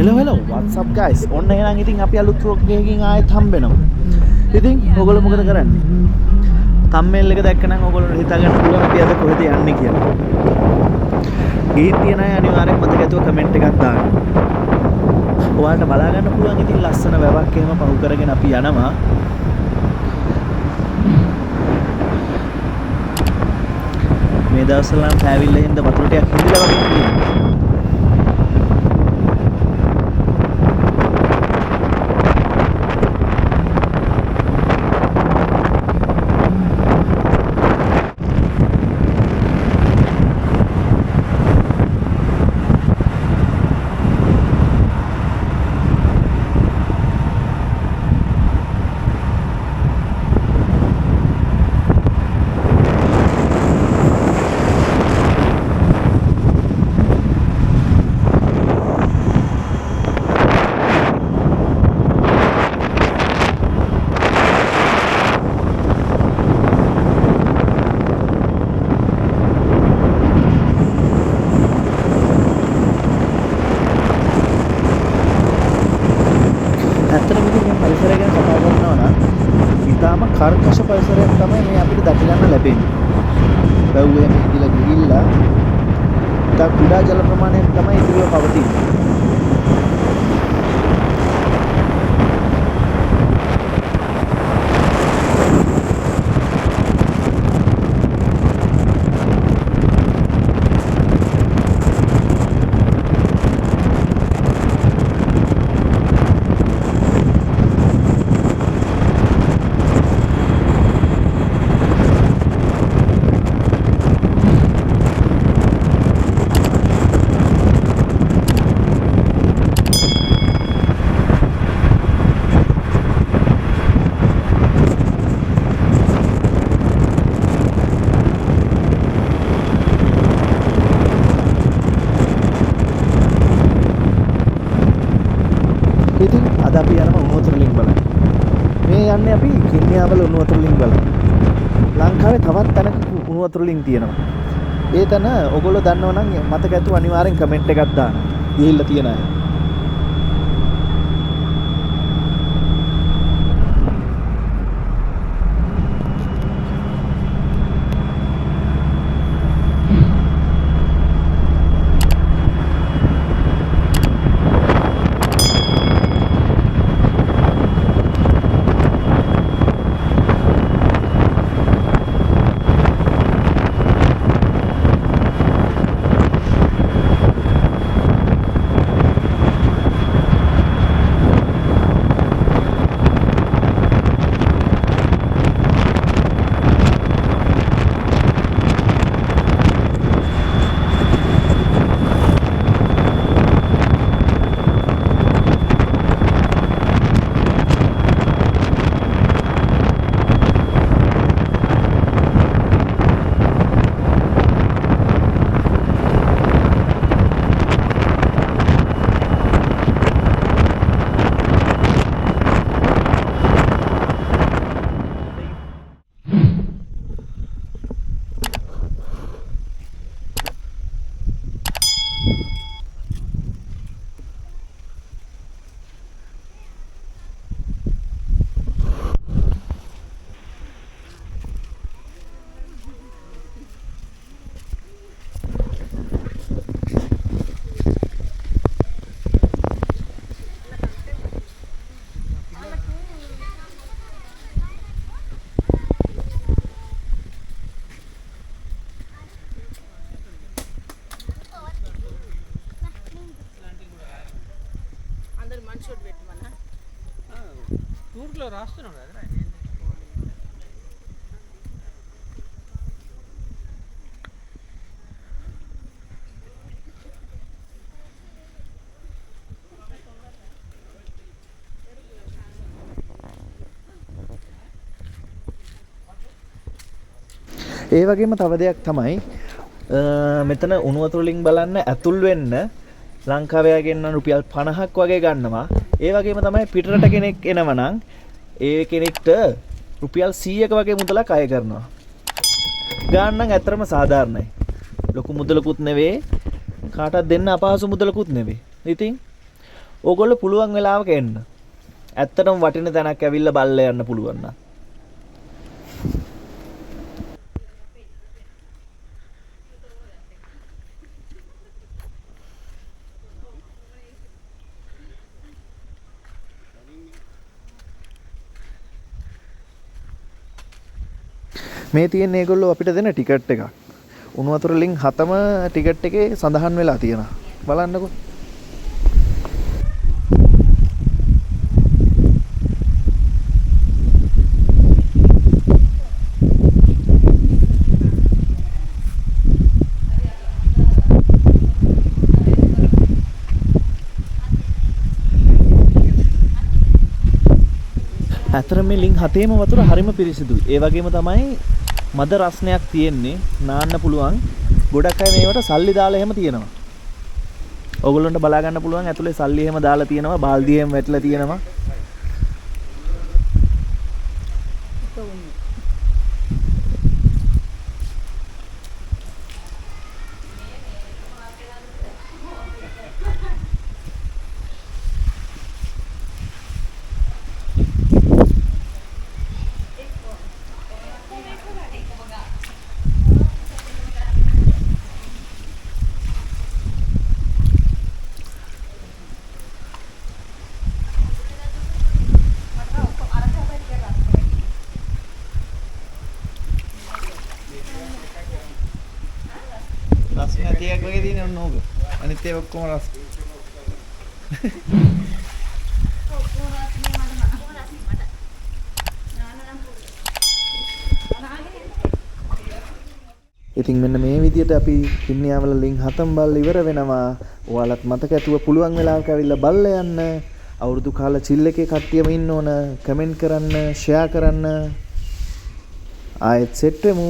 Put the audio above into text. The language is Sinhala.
hello, what's up guys? ඔන්න එහෙනම් ඉතින් අපි අලුත් vlog එකකින් ආයෙත් හම්බෙනවා. ඉතින් ඔයගොල්ලෝ මොකද කරන්නේ? thumbnail එක දැක්කනම් ඔයගොල්ලෝ හිතාගන්න පුළුවන් අපි අද කොහෙද යන්නේ කියලා. ගිහින් තියන අය අනිවාර්යෙන් මතක ඇතුව කමෙන්ට් එකක් දාන්න. ඔයාලට බලා ගන්න පුළුවන් ඉතින් ලස්සන වැවක් එහෙම පහු කරගෙන අපි යනවා. මේ දවස්වල නම් පෑවිල්ල හින්දා වතුර ටිකක් හිඳිලා වගේ තියෙනවා. ඇත්තටම ඉතින් මේ පරිසරය ගැන කතා කරනවා නම් ඉතාලම කර්කශ පරිසරයක් තමයි මේ අපිට දැක ගන්න ලැබෙන්නේ. බැව් එහෙම ඉඳලා ගිහිල්ලා ඉතා කුඩා ජල ප්‍රමාණයක් තමයි ඉතිරිව පවතින්නේ. ඉතින් අද අපි යනවා උණු වතුර ලිං බලන්න. මේ යන්නේ අපි කින්නියාවල උණු වතුර ලිං බලන්න. ලංකාවේ තවත් තැනක උණු වතුර ලිං තියෙනවා. ඒ තැන ඔයගොල්ලෝ දන්නව නම් මතක ඇතුව අනිවාර්යෙන් කමෙන්ට් එකක් දාන්න. ගිහිල්ලා තියෙන අය. ఊర్లో రాస్తున్నాం కదా ඒ වගේම තව දෙයක් තමයි මෙතන උණු වතුර ලිං බලන්න ඇතුල් වෙන්න ලංකාවේ ගෙන්න රුපියල් 50ක් වගේ ගන්නවා. ඒ වගේම තමයි පිටරට කෙනෙක් එනවා නම් ඒ කෙනෙක්ට රුපියල් 100ක වගේ මුදලක් අය කරනවා. ගාන නම් ඇත්තටම සාධාරණයි. ලොකු මුදලකුත් නෙවෙයි කාටවත් දෙන්න අපහසු මුදලකුත් නෙවෙයි. ඉතින් ඕගොල්ලෝ පුළුවන් වෙලාවක එන්න. ඇත්තටම වටින තැනක් ඇවිල්ලා බලලා යන්න පුළුවන් නම්. මේ තියෙන ඒගොල්ලෝ අපිට දෙන ටිකට් එකක්. උණු වතුර ලින්ක් 7ම ටිකට් එකේ සඳහන් වෙලා තියෙනවා. බලන්නකෝ. ඇතර මේ ලින්ක් 7ේම වතුර හරිම පිරිසිදුයි. ඒ වගේම තමයි මද රස්නයක් තියෙන්නේ. නාන්න පුළුවන්. ගොඩක් අය මේවට සල්ලි දාලා එහෙම තියෙනවා. ඕගොල්ලන්ට බලා ගන්න පුළුවන් ඇතුලේ සල්ලි එහෙම දාලා තියෙනවා. බාල්දි එහෙම වැටලා තියෙනවා. රස්නේ තියක් වගේ තියෙන ඔන්න ඕක. අනිත් ඒවා ඔක්කොම රස්. ඉතින් මෙන්න මේ විදිහට අපි කින්නියාවල ලින්ක් 7ම බලලා ඉවර වෙනවා. ඔයාලත් මතක ඇතුව පුළුවන් වෙලාවක ඇවිල්ලා බලලා යන්න. අවුරුදු කාල චිල් එකේ කට්ටියම ඉන්න ඕන. කමෙන්ට් කරන්න, ෂෙයා කරන්න. ආයෙත් සෙට් වෙමු.